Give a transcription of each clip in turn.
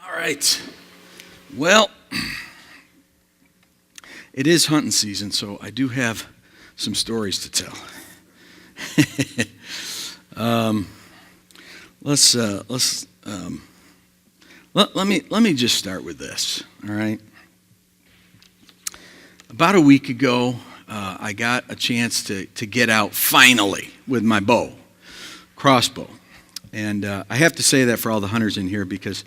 All right. Well, it is hunting season, so I do have some stories to tell. Let me just start with this. All right. About a week ago, I got a chance to get out finally with my crossbow, and I have to say that for all the hunters in here because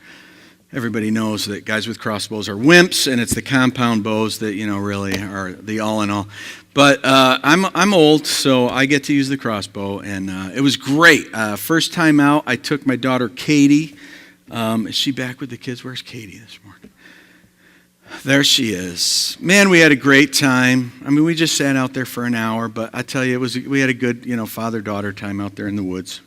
everybody knows that guys with crossbows are wimps, and it's the compound bows that really are the all in all. But I'm old, so I get to use the crossbow, and it was great. First time out, I took my daughter Katie. Is she back with the kids? Where's Katie this morning? There she is. Man, we had a great time. I mean, we just sat out there for an hour, but I tell you, we had a good father-daughter time out there in the woods.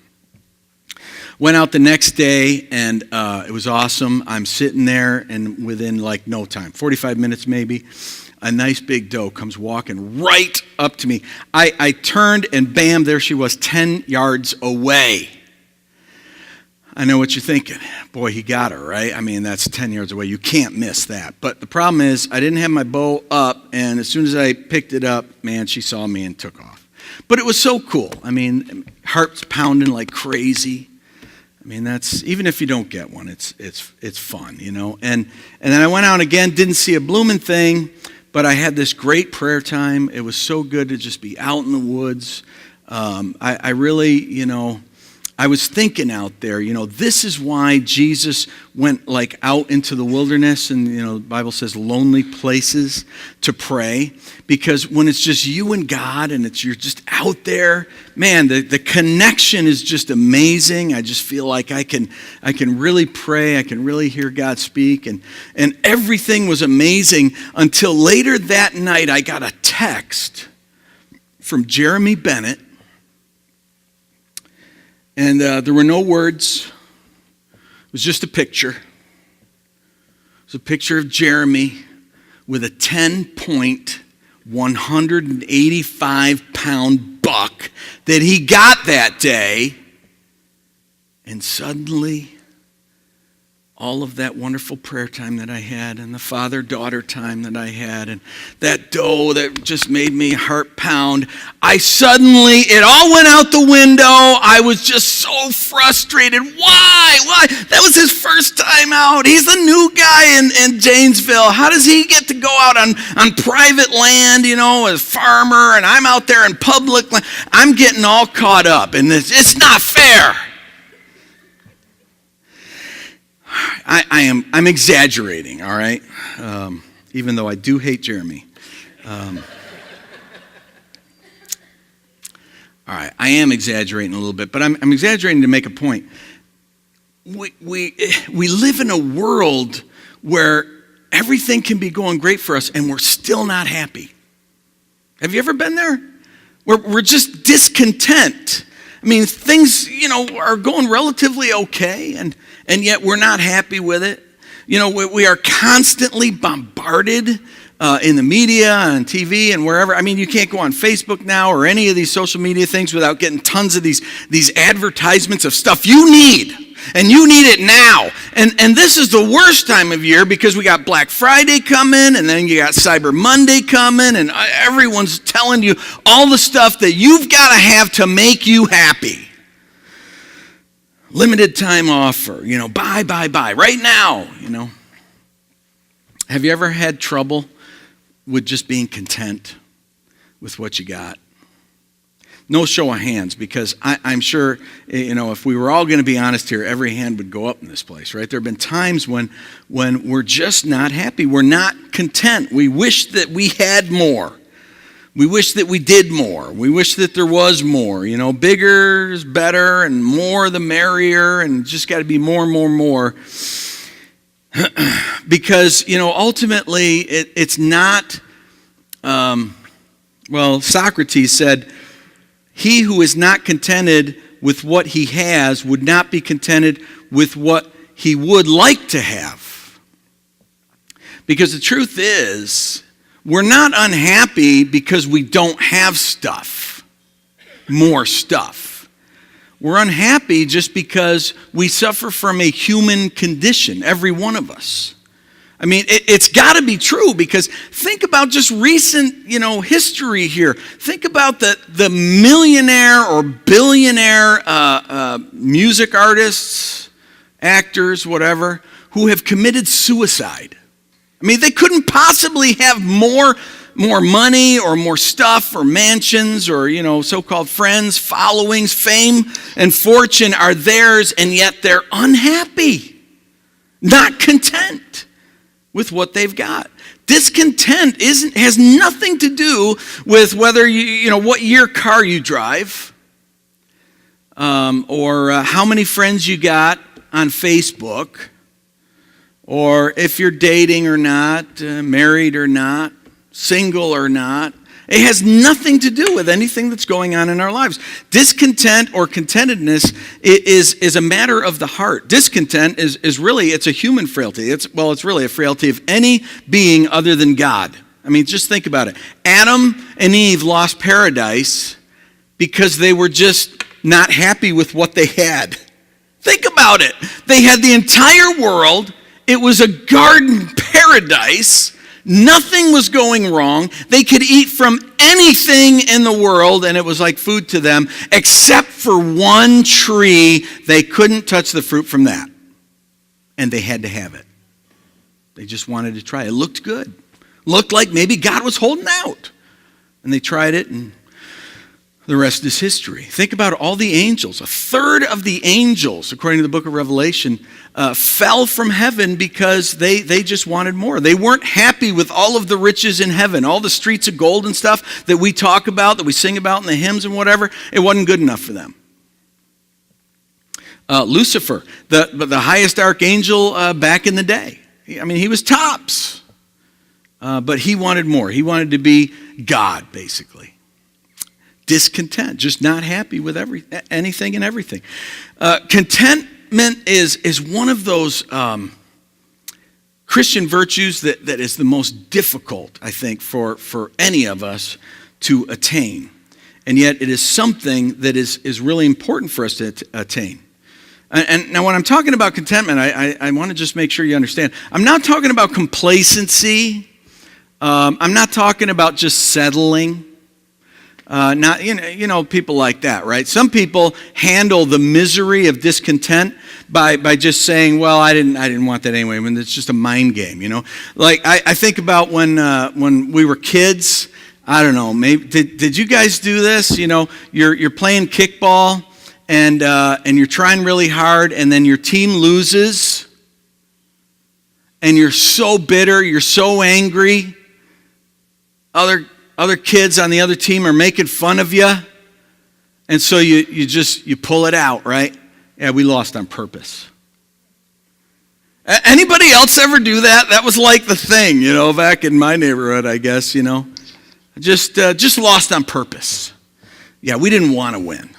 Went out the next day, and it was awesome. I'm sitting there, and within no time, 45 minutes maybe, a nice big doe comes walking right up to me. I turned, and bam, there she was, 10 yards away. I know what you're thinking. Boy, he got her, right? I mean, that's 10 yards away. You can't miss that. But the problem is, I didn't have my bow up, and as soon as I picked it up, man, she saw me and took off. But it was so cool. I mean, heart's pounding like crazy. I mean, that's, even if you don't get one, it's fun, And then I went out again, didn't see a blooming thing, but I had this great prayer time. It was so good to just be out in the woods. I really, I was thinking out there, this is why Jesus went out into the wilderness and, the Bible says lonely places to pray. Because when it's just you and God and you're just out there, man, the connection is just amazing. I just feel like I can really pray. I can really hear God speak. And everything was amazing until later that night I got a text from Jeremy Bennett. And there were no words. It was just a picture. It was a picture of Jeremy with a 10-point, 185-pound buck that he got that day. And suddenly, all of that wonderful prayer time that I had and the father-daughter time that I had and that doe that just made me heart pound, it all went out the window. I was just so frustrated. Why? That was his first time out. He's the new guy in Janesville. How does he get to go out on private land, as a farmer, and I'm out there in public land? I'm getting all caught up, and it's not fair. I'm exaggerating, all right? Even though I do hate Jeremy. All right, I am exaggerating a little bit, but I'm exaggerating to make a point. We live in a world where everything can be going great for us, and we're still not happy. Have you ever been there? We're just discontent. I mean, things, are going relatively okay, and yet we're not happy with it. We are constantly bombarded in the media, on TV, and wherever. I mean, you can't go on Facebook now or any of these social media things without getting tons of these advertisements of stuff you need. And you need it now. And this is the worst time of year because we got Black Friday coming, and then you got Cyber Monday coming, and everyone's telling you all the stuff that you've got to have to make you happy. Limited time offer, buy, right now, Have you ever had trouble with just being content with what you got? No show of hands, because I'm sure, if we were all going to be honest here, every hand would go up in this place, right? There have been times when we're just not happy. We're not content. We wish that we had more. We wish that we did more. We wish that there was more. Bigger is better, and more the merrier, and just got to be more. Because, ultimately, it's not, Socrates said, he who is not contented with what he has would not be contented with what he would like to have. Because the truth is, we're not unhappy because we don't have more stuff. We're unhappy just because we suffer from a human condition, every one of us. I mean, it's got to be true, because think about just recent, history here. Think about the millionaire or billionaire music artists, actors, whatever, who have committed suicide. I mean, they couldn't possibly have more money or more stuff or mansions or, so-called friends, followings, fame, and fortune are theirs, and yet they're unhappy, not content with what they've got. Discontent has nothing to do with whether what year car you drive, or how many friends you got on Facebook, or if you're dating or not, married or not, single or not. It has nothing to do with anything that's going on in our lives. Discontent or contentedness is a matter of the heart. Discontent is really, it's a human frailty. It's really a frailty of any being other than God. I mean, just think about it. Adam and Eve lost paradise because they were just not happy with what they had. Think about it. They had the entire world. It was a garden paradise. Nothing was going wrong. They could eat from anything in the world, and it was like food to them, except for one tree. They couldn't touch the fruit from that. And they had to have it. They just wanted to try it. It looked good. Looked like maybe God was holding out. And they tried it, and the rest is history. Think about all the angels. A third of the angels, according to the book of Revelation, fell from heaven because they just wanted more. They weren't happy with all of the riches in heaven, all the streets of gold and stuff that we talk about, that we sing about in the hymns and whatever. It wasn't good enough for them. Lucifer, the highest archangel back in the day. I mean, he was tops. But he wanted more. He wanted to be God, basically. Discontent, just not happy with anything and everything. Contentment is one of those Christian virtues that is the most difficult, I think, for any of us to attain. And yet it is something that is really important for us to attain. And now when I'm talking about contentment, I want to just make sure you understand. I'm not talking about complacency. I'm not talking about just settling. Not people like that, right? Some people handle the misery of discontent by just saying, "Well, I didn't want that anyway." When it's just a mind game, Like I think about when we were kids. I don't know. Maybe did you guys do this? You're playing kickball and you're trying really hard, and then your team loses, and you're so bitter, you're so angry. Other kids on the other team are making fun of you, and so you pull it out, right? Yeah, we lost on purpose. Anybody else ever do that? That was like the thing, back in my neighborhood, I guess, just lost on purpose. Yeah, we didn't want to win.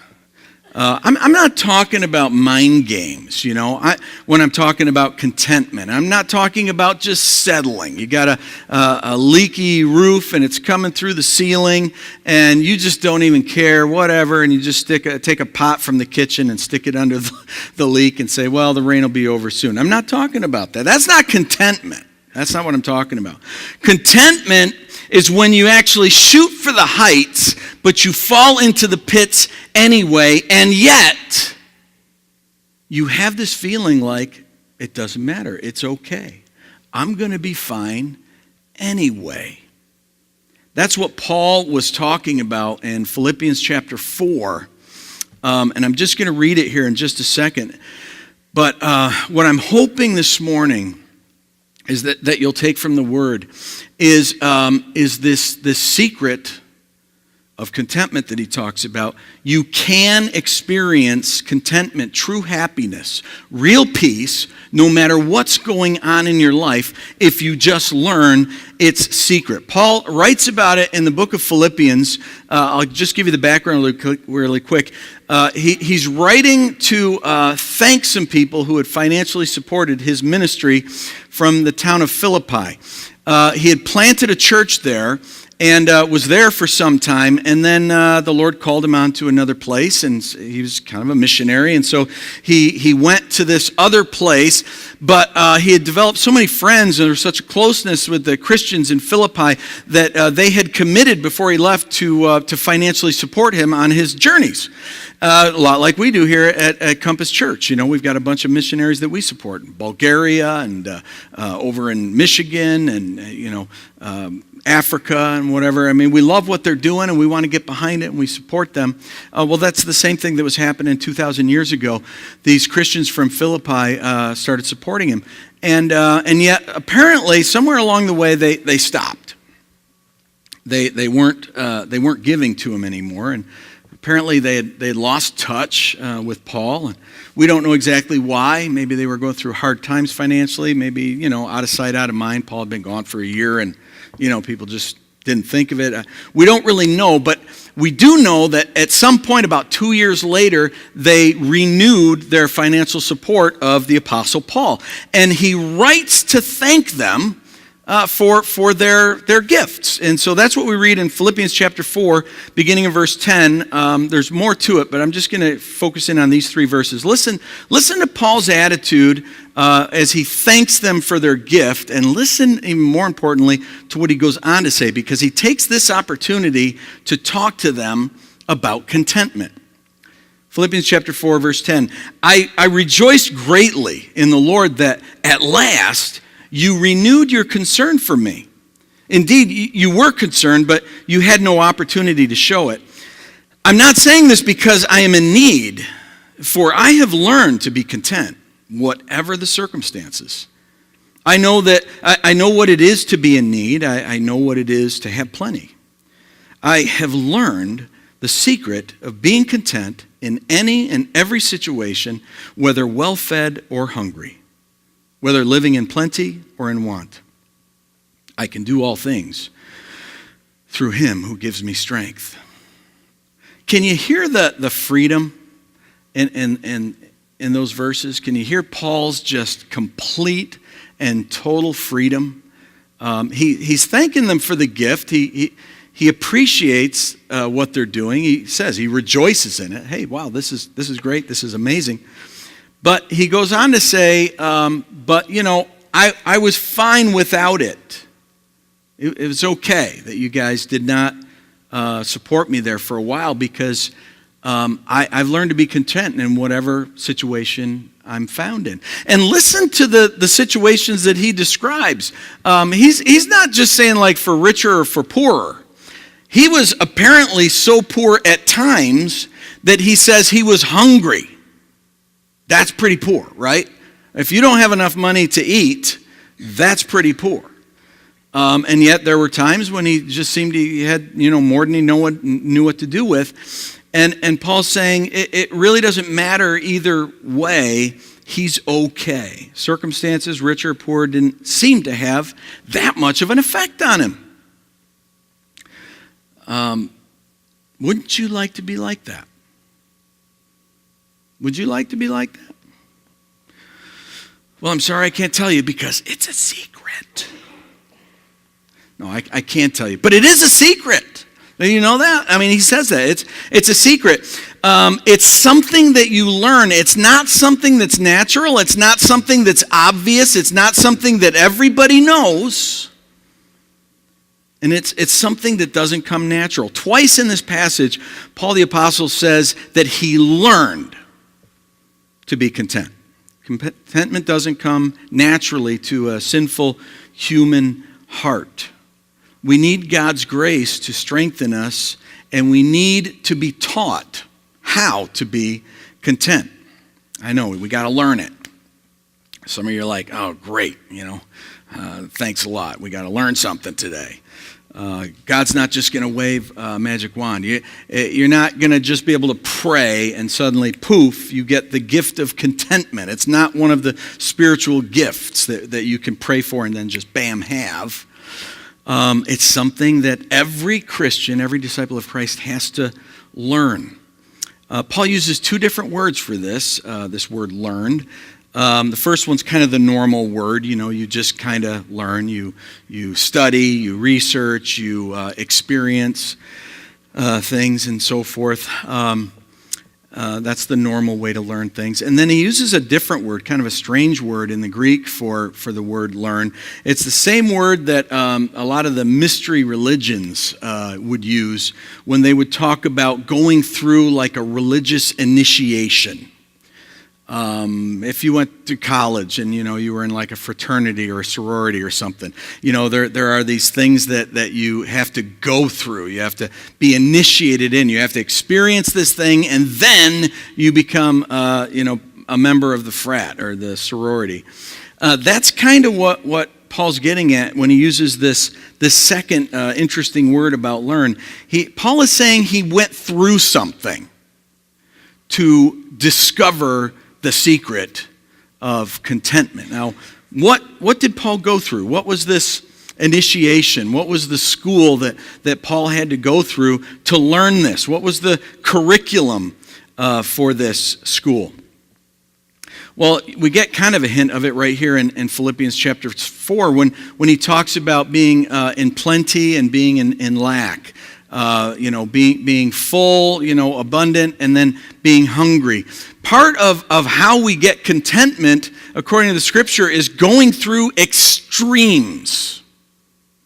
I'm not talking about mind games, when I'm talking about contentment. I'm not talking about just settling. You got a leaky roof and it's coming through the ceiling and you just don't even care, whatever, and you just take a pot from the kitchen and stick it under the leak and say, well, the rain will be over soon. I'm not talking about that. That's not contentment. That's not what I'm talking about. Contentment is when you actually shoot for the heights, but you fall into the pits anyway, and yet you have this feeling like it doesn't matter. It's okay. I'm going to be fine anyway. That's what Paul was talking about in Philippians chapter 4. And I'm just going to read it here in just a second. But what I'm hoping this morning is that you'll take from the word is this secret of contentment that he talks about. You can experience contentment, true happiness, real peace, no matter what's going on in your life, if you just learn its secret. Paul writes about it in the book of Philippians. I'll just give you the background really quick. He's writing to thank some people who had financially supported his ministry from the town of Philippi. He had planted a church there, and was there for some time. And then the Lord called him on to another place, and he was kind of a missionary. And so he went to this other place, but he had developed so many friends, and there was such a closeness with the Christians in Philippi that they had committed before he left to financially support him on his journeys. A lot like we do here at Compass Church. You know, we've got a bunch of missionaries that we support in Bulgaria and over in Michigan and, Africa and whatever. I mean, we love what they're doing and we want to get behind it and we support them. Well, that's the same thing that was happening 2,000 years ago. These Christians from Philippi started supporting him. And yet, apparently, somewhere along the way, they stopped. They weren't giving to him anymore. And apparently they had lost touch with Paul. And we don't know exactly why. Maybe they were going through hard times financially. Maybe, out of sight, out of mind. Paul had been gone for a year and, people just didn't think of it. We don't really know, but we do know that at some point about 2 years later, they renewed their financial support of the Apostle Paul. And he writes to thank them for their gifts. And so that's what we read in Philippians chapter 4, beginning in verse 10. There's more to it, but I'm just going to focus in on these 3 verses. Listen to Paul's attitude as he thanks them for their gift, and listen, even more importantly, to what he goes on to say, because he takes this opportunity to talk to them about contentment. Philippians chapter 4, verse 10. I rejoiced greatly in the Lord that at last you renewed your concern for me. Indeed, you were concerned, but you had no opportunity to show it. I'm not saying this because I am in need, for I have learned to be content, whatever the circumstances. I know what it is to be in need. I know what it is to have plenty. I have learned the secret of being content in any and every situation, whether well-fed or hungry, whether living in plenty or in want. I can do all things through him who gives me strength. Can you hear the freedom in those verses? Can you hear Paul's just complete and total freedom? He's thanking them for the gift. He appreciates what they're doing. He says he rejoices in it. Hey, wow, this is great. This is amazing. But he goes on to say, I was fine without it. It was okay that you guys did not support me there for a while because I've learned to be content in whatever situation I'm found in. And listen to the situations that he describes. He's not just saying like for richer or for poorer. He was apparently so poor at times that he says he was hungry. That's pretty poor, right? If you don't have enough money to eat, that's pretty poor. And yet there were times when he just seemed he had more than he knew what to do with. And Paul's saying it really doesn't matter either way. He's okay. Circumstances, rich or poor, didn't seem to have that much of an effect on him. Wouldn't you like to be like that? Would you like to be like that? Well, I'm sorry I can't tell you because it's a secret. No, I can't tell you. But it is a secret. You know that? I mean, he says that. It's a secret. It's something that you learn. It's not something that's natural. It's not something that's obvious. It's not something that everybody knows. And it's something that doesn't come natural. Twice in this passage, Paul the Apostle says that he learned to be content. Contentment doesn't come naturally to a sinful human heart. We need God's grace to strengthen us, and we need to be taught how to be content. I know, we got to learn it. Some of you are like, oh, great, thanks a lot. We got to learn something today. God's not just going to wave a magic wand. You're not going to just be able to pray and suddenly, poof, you get the gift of contentment. It's not one of the spiritual gifts that you can pray for and then just bam, have. It's something that every Christian, every disciple of Christ has to learn. Paul uses two different words for this word learned. The first one's kind of the normal word, you just kind of learn. You study, you research, you experience things and so forth. That's the normal way to learn things. And then he uses a different word, kind of a strange word in the Greek for the word learn. It's the same word that a lot of the mystery religions would use when they would talk about going through like a religious initiation. If you went to college and, you were in like a fraternity or a sorority or something, there are these things that you have to go through. You have to be initiated in. You have to experience this thing, and then you become, a member of the frat or the sorority. That's kind of what Paul's getting at when he uses this second interesting word about learn. Paul is saying he went through something to discover the secret of contentment. Now, what did Paul go through? What was this initiation? What was the school that Paul had to go through to learn this? What was the curriculum for this school? Well, we get kind of a hint of it right here in Philippians chapter 4 when he talks about being in plenty and being in lack. Being full, abundant, and then being hungry. Part of how we get contentment, according to the Scripture, is going through extremes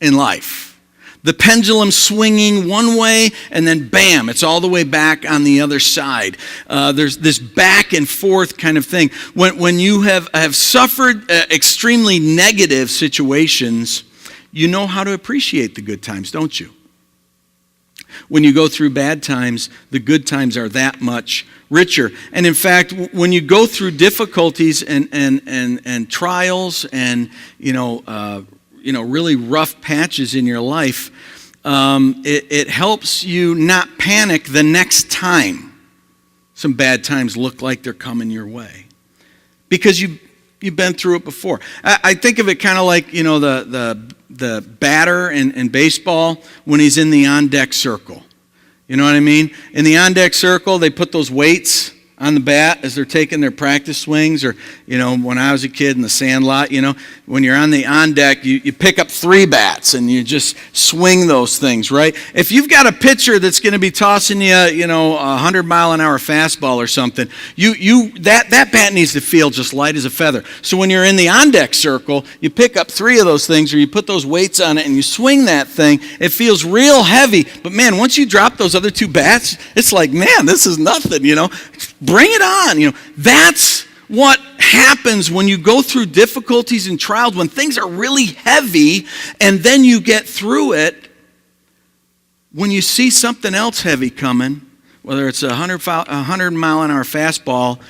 in life. The pendulum swinging one way, and then bam, it's all the way back on the other side. There's this back and forth kind of thing. When you have suffered extremely negative situations, you know how to appreciate the good times, don't you? When you go through bad times, the good times are that much richer. And in fact, when you go through difficulties and trials and really rough patches in your life, it helps you not panic the next time some bad times look like they're coming your way, because you've been through it before. I think of it kind of like the batter in baseball when he's in the on-deck circle. You know what I mean? In the on-deck circle, they put those weights on the bat as they're taking their practice swings, or, when I was a kid in the sandlot, when you're on the on-deck, you pick up 3 bats and you just swing those things, right? If you've got a pitcher that's going to be tossing you, a 100-mile-an-hour fastball or something, that bat needs to feel just light as a feather. So when you're in the on-deck circle, you pick up 3 of those things, or you put those weights on it and you swing that thing. It feels real heavy, but man, once you drop those other 2 bats, it's like, man, this is nothing, Bring it on. That's what happens when you go through difficulties and trials, when things are really heavy, and then you get through it. When you see something else heavy coming, whether it's a 100-mile-an-hour fastball,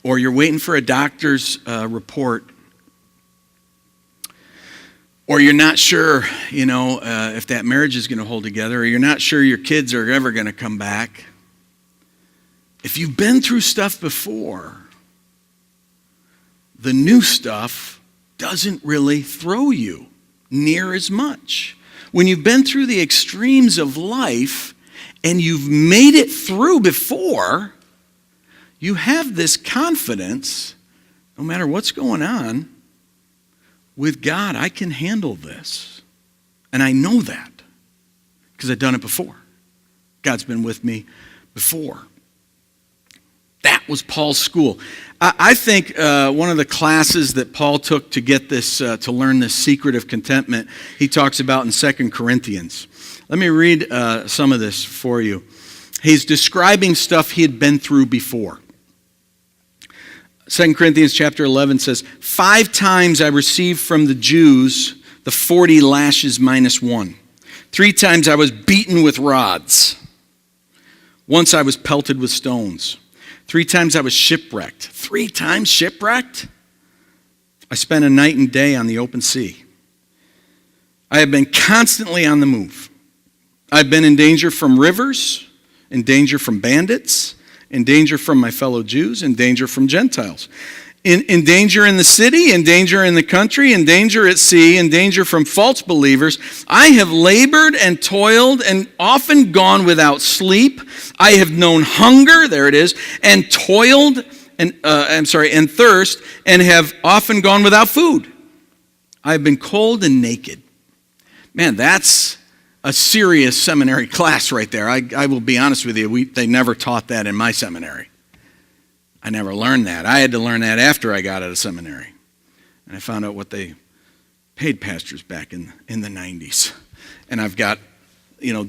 or you're waiting for a doctor's report, or you're not sure, if that marriage is going to hold together, or you're not sure your kids are ever going to come back. If you've been through stuff before, the new stuff doesn't really throw you near as much. When you've been through the extremes of life and you've made it through before, you have this confidence, no matter what's going on, with God, I can handle this. And I know that because I've done it before. God's been with me before. That was Paul's school. I think one of the classes that Paul took to get this, to learn this secret of contentment, he talks about in 2 Corinthians. Let me read some of this for you. He's describing stuff he had been through before. 2 Corinthians chapter 11 says, 5 times I received from the Jews the 40 lashes minus 1. 3 times I was beaten with rods. Once I was pelted with stones. 3 times I was shipwrecked. 3 times shipwrecked? I spent a night and day on the open sea. I have been constantly on the move. I've been in danger from rivers, in danger from bandits, in danger from my fellow Jews, in danger from Gentiles, in danger in the city, in danger in the country, in danger at sea, in danger from false believers. I have labored and toiled and often gone without sleep. I have known hunger, there it is, and toiled, and thirst, and have often gone without food. I have been cold and naked. Man, that's a serious seminary class right there. I will be honest with you, they never taught that in my seminary. I never learned that. I had to learn that after I got out of seminary. And I found out what they paid pastors back in the 90s. And I've got,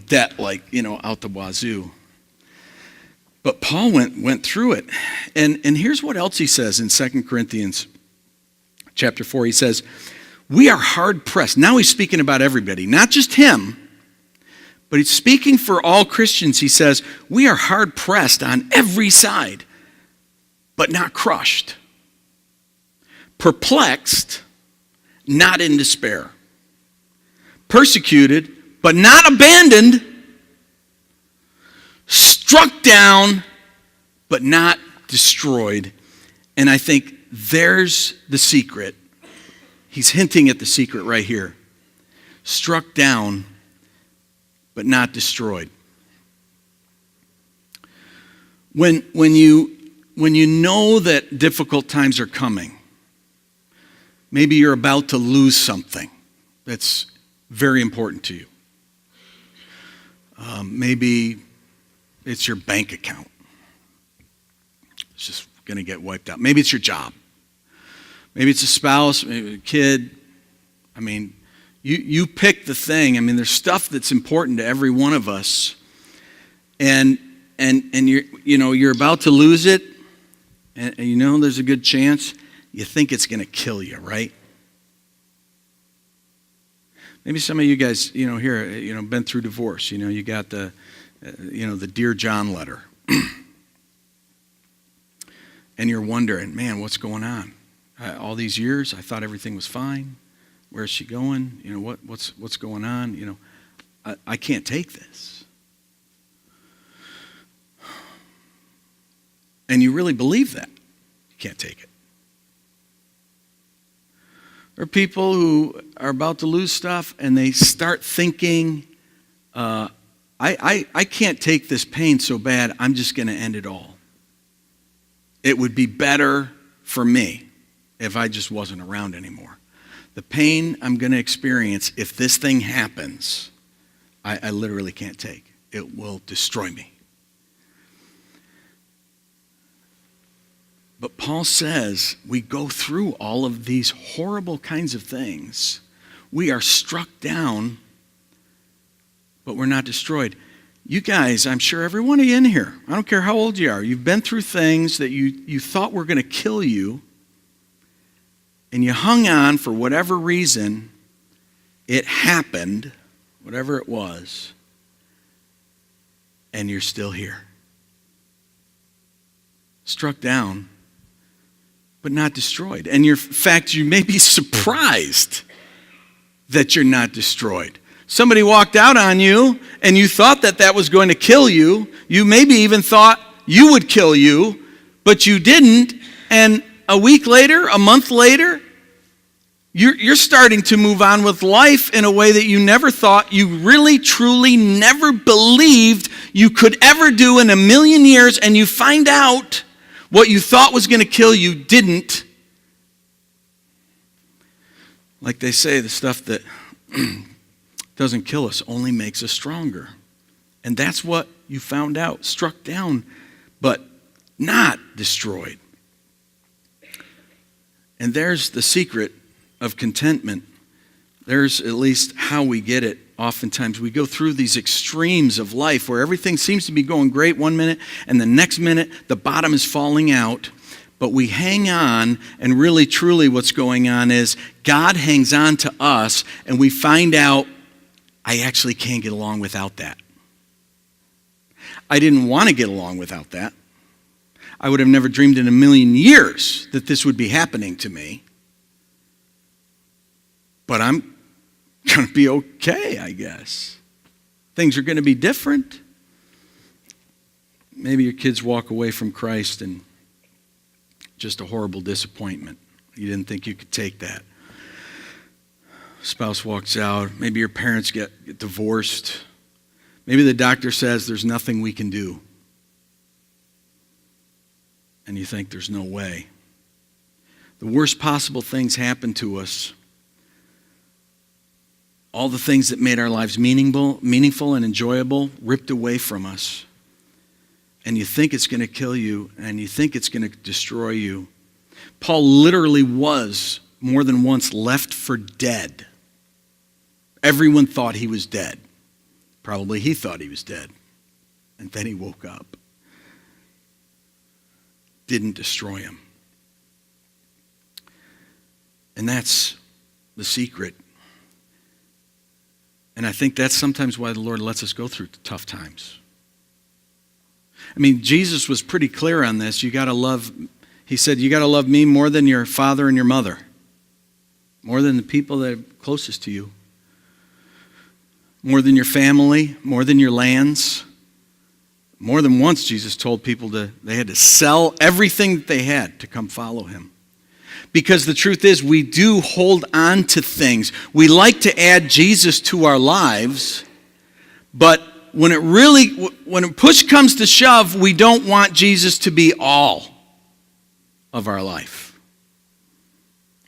debt like, out the wazoo. But Paul went through it. And here's what else he says in 2 Corinthians chapter 4. He says, we are hard pressed. Now he's speaking about everybody, not just him, but he's speaking for all Christians. He says, we are hard pressed on every side, but not crushed. Perplexed, not in despair. Persecuted, but not abandoned. Struck down, but not destroyed. And I think there's the secret. He's hinting at the secret right here. Struck down, but not destroyed. When you know that difficult times are coming, maybe you're about to lose something that's very important to you. Maybe it's your bank account. It's just going to get wiped out. Maybe it's your job. Maybe it's a spouse, maybe a kid. I mean, you pick the thing. I mean, there's stuff that's important to every one of us. And you're about to lose it, and there's a good chance you think it's going to kill you, right? Maybe some of you guys, here, been through divorce. You got the Dear John letter. And you're wondering, man, what's going on? All these years, I thought everything was fine. Where's she going? What's going on? I can't take this. And you really believe that. You can't take it. There are people who are about to lose stuff and they start thinking, I can't take this pain so bad, I'm just going to end it all. It would be better for me if I just wasn't around anymore. The pain I'm going to experience if this thing happens, I literally can't take. It will destroy me. But Paul says we go through all of these horrible kinds of things. We are struck down, but we're not destroyed. You guys, I'm sure every one of you in here, I don't care how old you are, you've been through things that you thought were going to kill you, and you hung on for whatever reason. It happened, whatever it was, and you're still here. Struck down, but not destroyed. And in fact, you may be surprised that you're not destroyed. Somebody walked out on you, and you thought that was going to kill you. You maybe even thought you would kill you, but you didn't. And a week later, a month later, you're starting to move on with life in a way that you never thought, you really, truly never believed you could ever do in a million years, and you find out what you thought was going to kill you didn't. Like they say, the stuff that doesn't kill us only makes us stronger. And that's what you found out. Struck down, but not destroyed. And there's the secret of contentment. There's at least how we get it. Oftentimes we go through these extremes of life where everything seems to be going great one minute, and the next minute the bottom is falling out. But we hang on, and really truly what's going on is God hangs on to us, and we find out, I actually can't get along without that. I didn't want to get along without that. I would have never dreamed in a million years that this would be happening to me. But I'm going to be okay, I guess. Things are going to be different. Maybe your kids walk away from Christ and just a horrible disappointment. You didn't think you could take that. Spouse walks out. Maybe your parents get divorced. Maybe the doctor says there's nothing we can do. And you think there's no way. The worst possible things happen to us. All the things that made our lives meaningful and enjoyable ripped away from us. And you think it's going to kill you, and you think it's going to destroy you. Paul literally was more than once left for dead. Everyone thought he was dead. Probably he thought he was dead. And then he woke up. Didn't destroy him. And that's the secret. And I think that's sometimes why the Lord lets us go through tough times. I mean, Jesus was pretty clear on this. He said, you got to love me more than your father and your mother. More than the people that are closest to you. More than your family, more than your lands. More than once, Jesus told people they had to sell everything that they had to come follow him. Because the truth is, we do hold on to things. We like to add Jesus to our lives, but when push comes to shove, we don't want Jesus to be all of our life.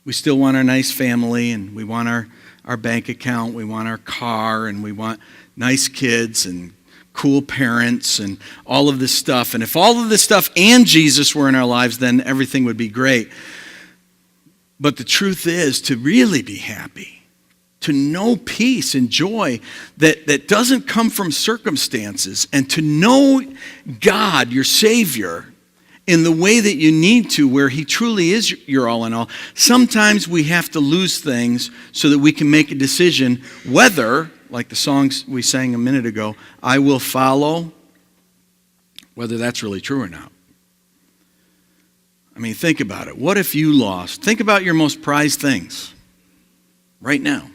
We still want our nice family, and we want our bank account, we want our car, and we want nice kids and cool parents and all of this stuff. And if all of this stuff and Jesus were in our lives, then everything would be great. But the truth is, to really be happy, to know peace and joy that doesn't come from circumstances, and to know God, your Savior, in the way that you need to, where he truly is your all in all. Sometimes we have to lose things so that we can make a decision whether, like the songs we sang a minute ago, I will follow, whether that's really true or not. I mean, think about it. What if you lost? Think about your most prized things right now.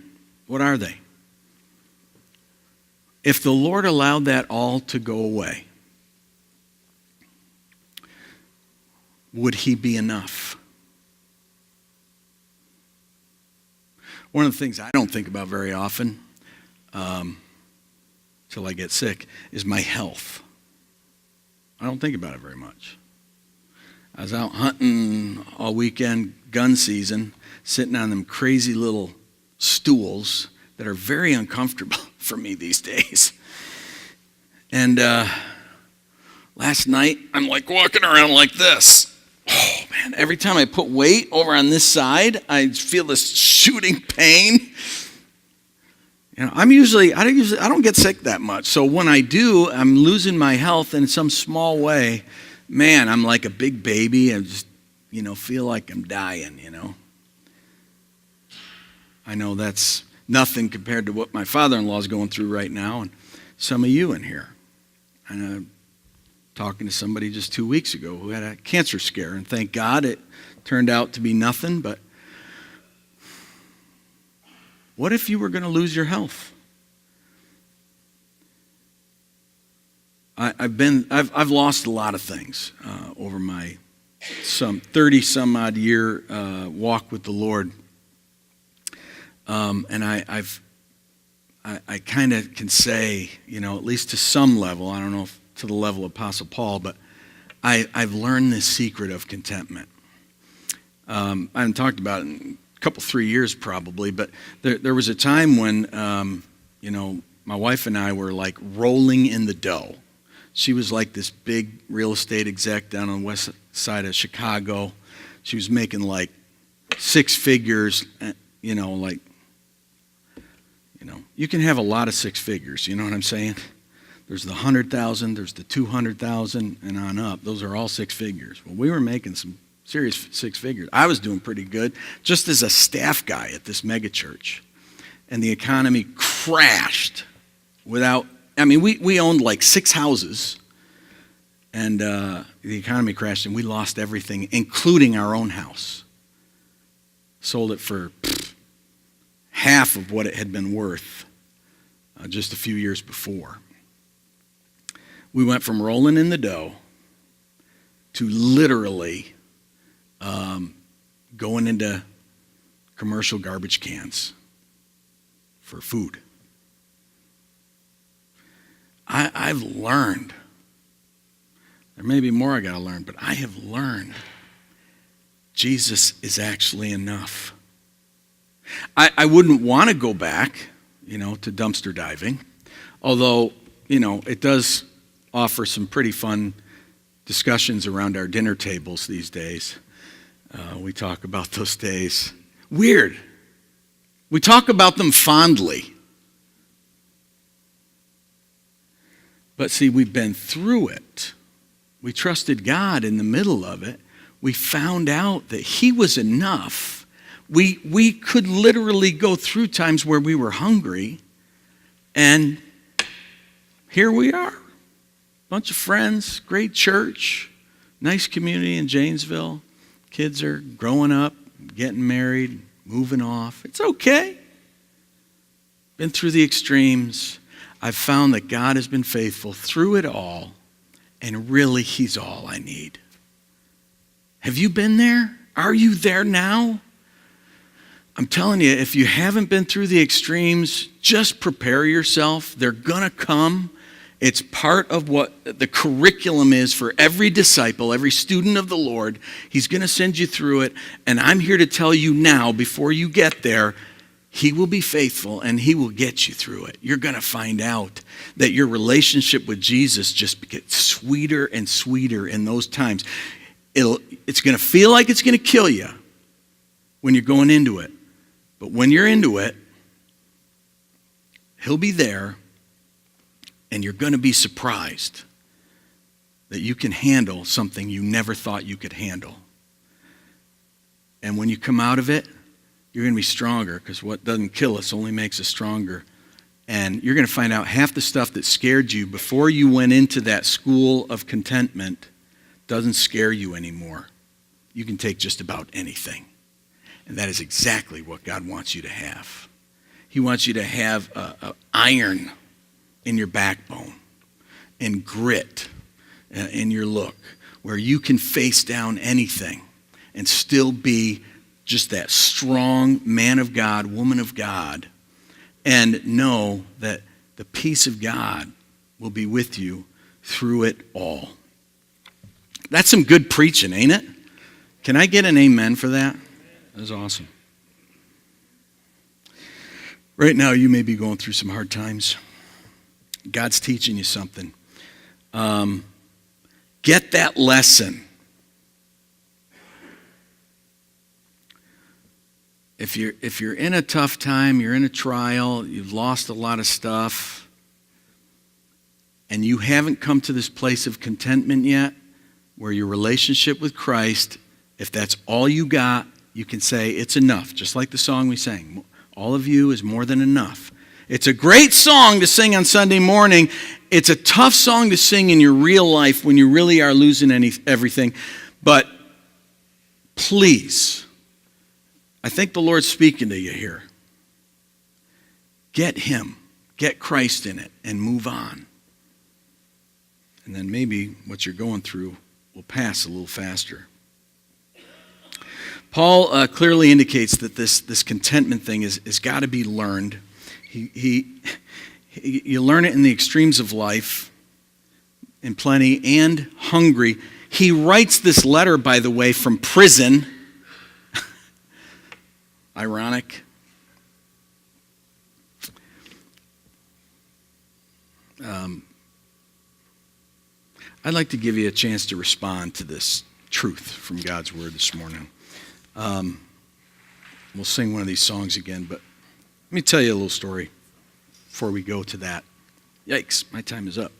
What are they? If the Lord allowed that all to go away, would he be enough? One of the things I don't think about very often, till I get sick, is my health. I don't think about it very much. I was out hunting all weekend, gun season, sitting on them crazy little stools that are very uncomfortable for me these days. And last night, I'm like walking around like this. Oh man, every time I put weight over on this side, I feel this shooting pain. You know, I don't get sick that much. So when I do, I'm losing my health in some small way. Man, I'm like a big baby. I just, feel like I'm dying, I know that's nothing compared to what my father-in-law is going through right now, and some of you in here. And I'm talking to somebody just 2 weeks ago who had a cancer scare, and thank God it turned out to be nothing, but what if you were going to lose your health? I've lost a lot of things over my some 30 some odd year walk with the Lord, and I kind of can say, at least to some level, I don't know if to the level of Apostle Paul, but I've learned this secret of contentment. I haven't talked about it in a couple 3 years probably, but there was a time when my wife and I were like rolling in the dough. She was like this big real estate exec down on the west side of Chicago. She was making like six figures, you can have a lot of six figures, you know what I'm saying? There's the 100,000, there's the 200,000, and on up. Those are all six figures. Well, we were making some serious six figures. I was doing pretty good, just as a staff guy at this mega church. And the economy crashed we owned like 6 houses, and the economy crashed, and we lost everything, including our own house. Sold it for half of what it had been worth just a few years before. We went from rolling in the dough to literally going into commercial garbage cans for food. I've learned, there may be more I got to learn, but I have learned Jesus is actually enough. I wouldn't want to go back, to dumpster diving, although, it does offer some pretty fun discussions around our dinner tables these days. We talk about those days. Weird. We talk about them fondly. But see, we've been through it. We trusted God in the middle of it. We found out that He was enough. We could literally go through times where we were hungry, and here we are. Bunch of friends, great church, nice community in Janesville. Kids are growing up, getting married, moving off. It's okay. Been through the extremes. I've found that God has been faithful through it all, and really He's all I need. Have you been there? Are you there now? I'm telling you, if you haven't been through the extremes, just prepare yourself. They're going to come. It's part of what the curriculum is for every disciple, every student of the Lord. He's going to send you through it. And I'm here to tell you now, before you get there, He will be faithful and He will get you through it. You're going to find out that your relationship with Jesus just gets sweeter and sweeter in those times. It's going to feel like it's going to kill you when you're going into it. But when you're into it, He'll be there, and you're going to be surprised that you can handle something you never thought you could handle. And when you come out of it, you're going to be stronger, because what doesn't kill us only makes us stronger. And you're going to find out half the stuff that scared you before you went into that school of contentment doesn't scare you anymore. You can take just about anything. And that is exactly what God wants you to have. He wants you to have iron in your backbone and grit in your look, where you can face down anything and still be just that strong man of God, woman of God, and know that the peace of God will be with you through it all. That's some good preaching, ain't it? Can I get an amen for that? That was awesome. Right now, you may be going through some hard times. God's teaching you something. Get that lesson. If you're in a tough time, you're in a trial, you've lost a lot of stuff, and you haven't come to this place of contentment yet, where your relationship with Christ, if that's all you got, you can say it's enough, just like the song we sang. All of you is more than enough. It's a great song to sing on Sunday morning. It's a tough song to sing in your real life when you really are losing everything. But please, I think the Lord's speaking to you here. Get Him, get Christ in it, and move on. And then maybe what you're going through will pass a little faster. Paul clearly indicates that this contentment thing is got to be learned. You learn it in the extremes of life, in plenty and hungry. He writes this letter, by the way, from prison. Ironic. I'd like to give you a chance to respond to this truth from God's Word this morning. We'll sing one of these songs again, but let me tell you a little story before we go to that. Yikes, my time is up.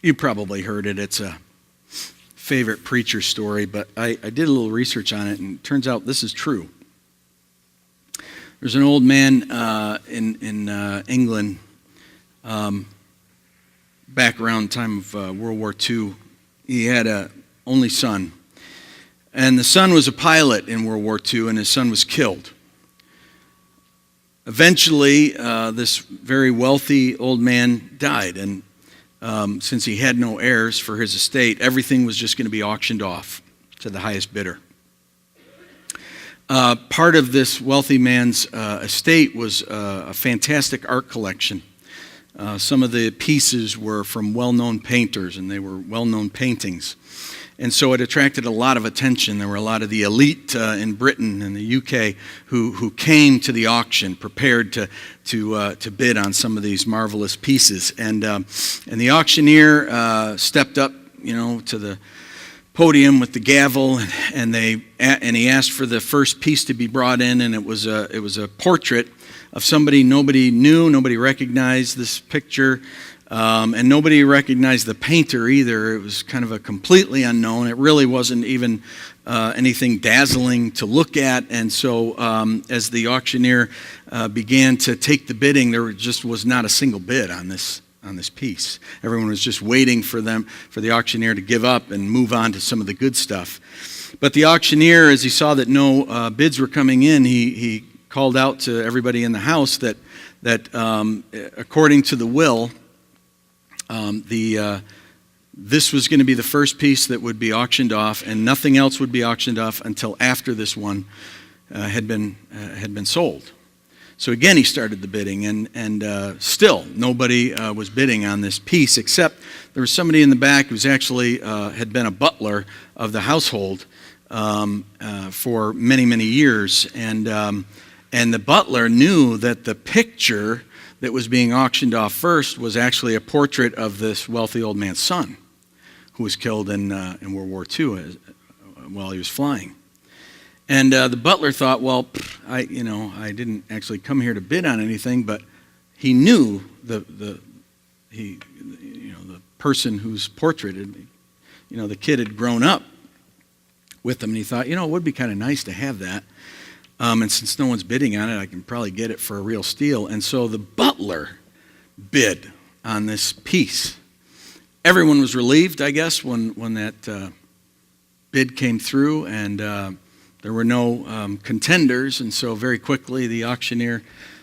You probably heard it. It's a favorite preacher story, but I did a little research on it, and it turns out this is true. There's an old man in England back around the time of World War II. He had an only son, and the son was a pilot in World War II, and his son was killed. Eventually, this very wealthy old man died, and since he had no heirs for his estate, everything was just going to be auctioned off to the highest bidder. Part of this wealthy man's estate was a fantastic art collection. Some of the pieces were from well-known painters, and they were well-known paintings. And so it attracted a lot of attention. There were a lot of the elite in Britain and the UK who came to the auction prepared to bid on some of these marvelous pieces. And the auctioneer stepped up, to the podium with the gavel, and he asked for the first piece to be brought in, and it was a portrait of somebody nobody knew, nobody recognized this picture. And nobody recognized the painter either. It was kind of a completely unknown. It really wasn't even anything dazzling to look at. And so as the auctioneer began to take the bidding, there just was not a single bid on this piece. Everyone was just waiting for the auctioneer to give up and move on to some of the good stuff. But the auctioneer, as he saw that no bids were coming in, he called out to everybody in the house that according to the will, this was going to be the first piece that would be auctioned off, and nothing else would be auctioned off until after this one had been sold. So again, he started the bidding, and still nobody was bidding on this piece, except there was somebody in the back who's actually had been a butler of the household for many, many years, and the butler knew that the picture that was being auctioned off first was actually a portrait of this wealthy old man's son, who was killed in World War II while he was flying. And the butler thought, well, I didn't actually come here to bid on anything, but he knew the person whose portrait the kid had grown up with him, and he thought, it would be kind of nice to have that. And since no one's bidding on it, I can probably get it for a real steal. And so the butler bid on this piece. Everyone was relieved, I guess, when that bid came through, and there were no contenders. And so very quickly the auctioneer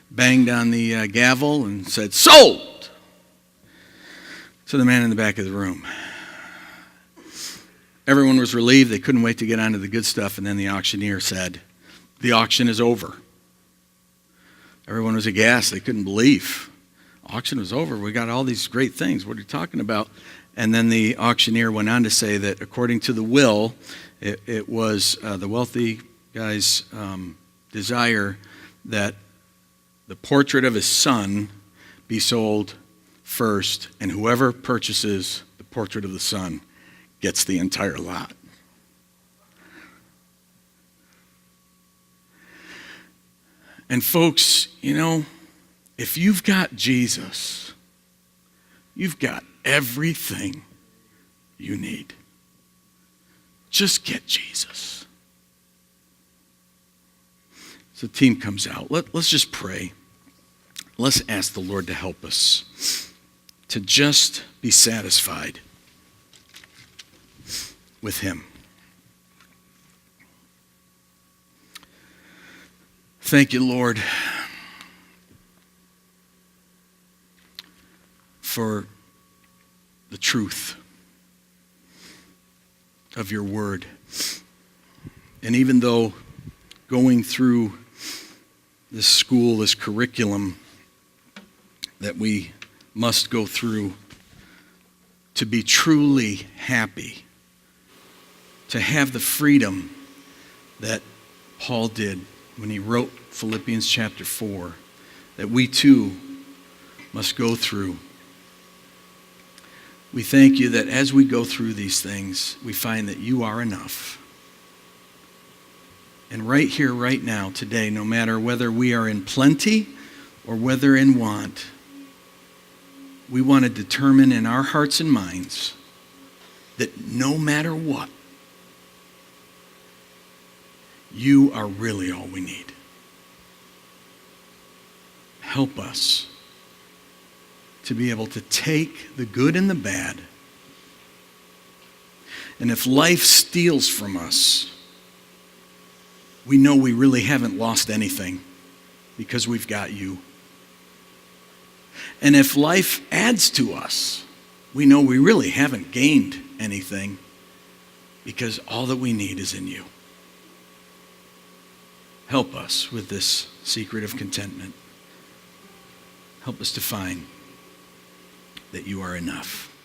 banged on the gavel and said, "Sold!" to the man in the back of the room. Everyone was relieved. They couldn't wait to get onto the good stuff. And then the auctioneer said, "The auction is over." Everyone was aghast. They couldn't believe. Auction was over. We got all these great things. What are you talking about? And then the auctioneer went on to say that according to the will, it was the wealthy guy's desire that the portrait of his son be sold first, and whoever purchases the portrait of the son gets the entire lot. And folks, if you've got Jesus, you've got everything you need. Just get Jesus. So the team comes out. Let's just pray. Let's ask the Lord to help us to just be satisfied with Him. Thank you, Lord, for the truth of your word. And even though going through this school, this curriculum that we must go through to be truly happy, to have the freedom that Paul did when he wrote Philippians chapter 4, that we too must go through. We thank you that as we go through these things, we find that you are enough. And right here, right now, today, no matter whether we are in plenty or whether in want, we want to determine in our hearts and minds that no matter what, you are really all we need. Help us to be able to take the good and the bad. And if life steals from us, we know we really haven't lost anything because we've got you. And if life adds to us, we know we really haven't gained anything because all that we need is in you. Help us with this secret of contentment. Help us to find that you are enough.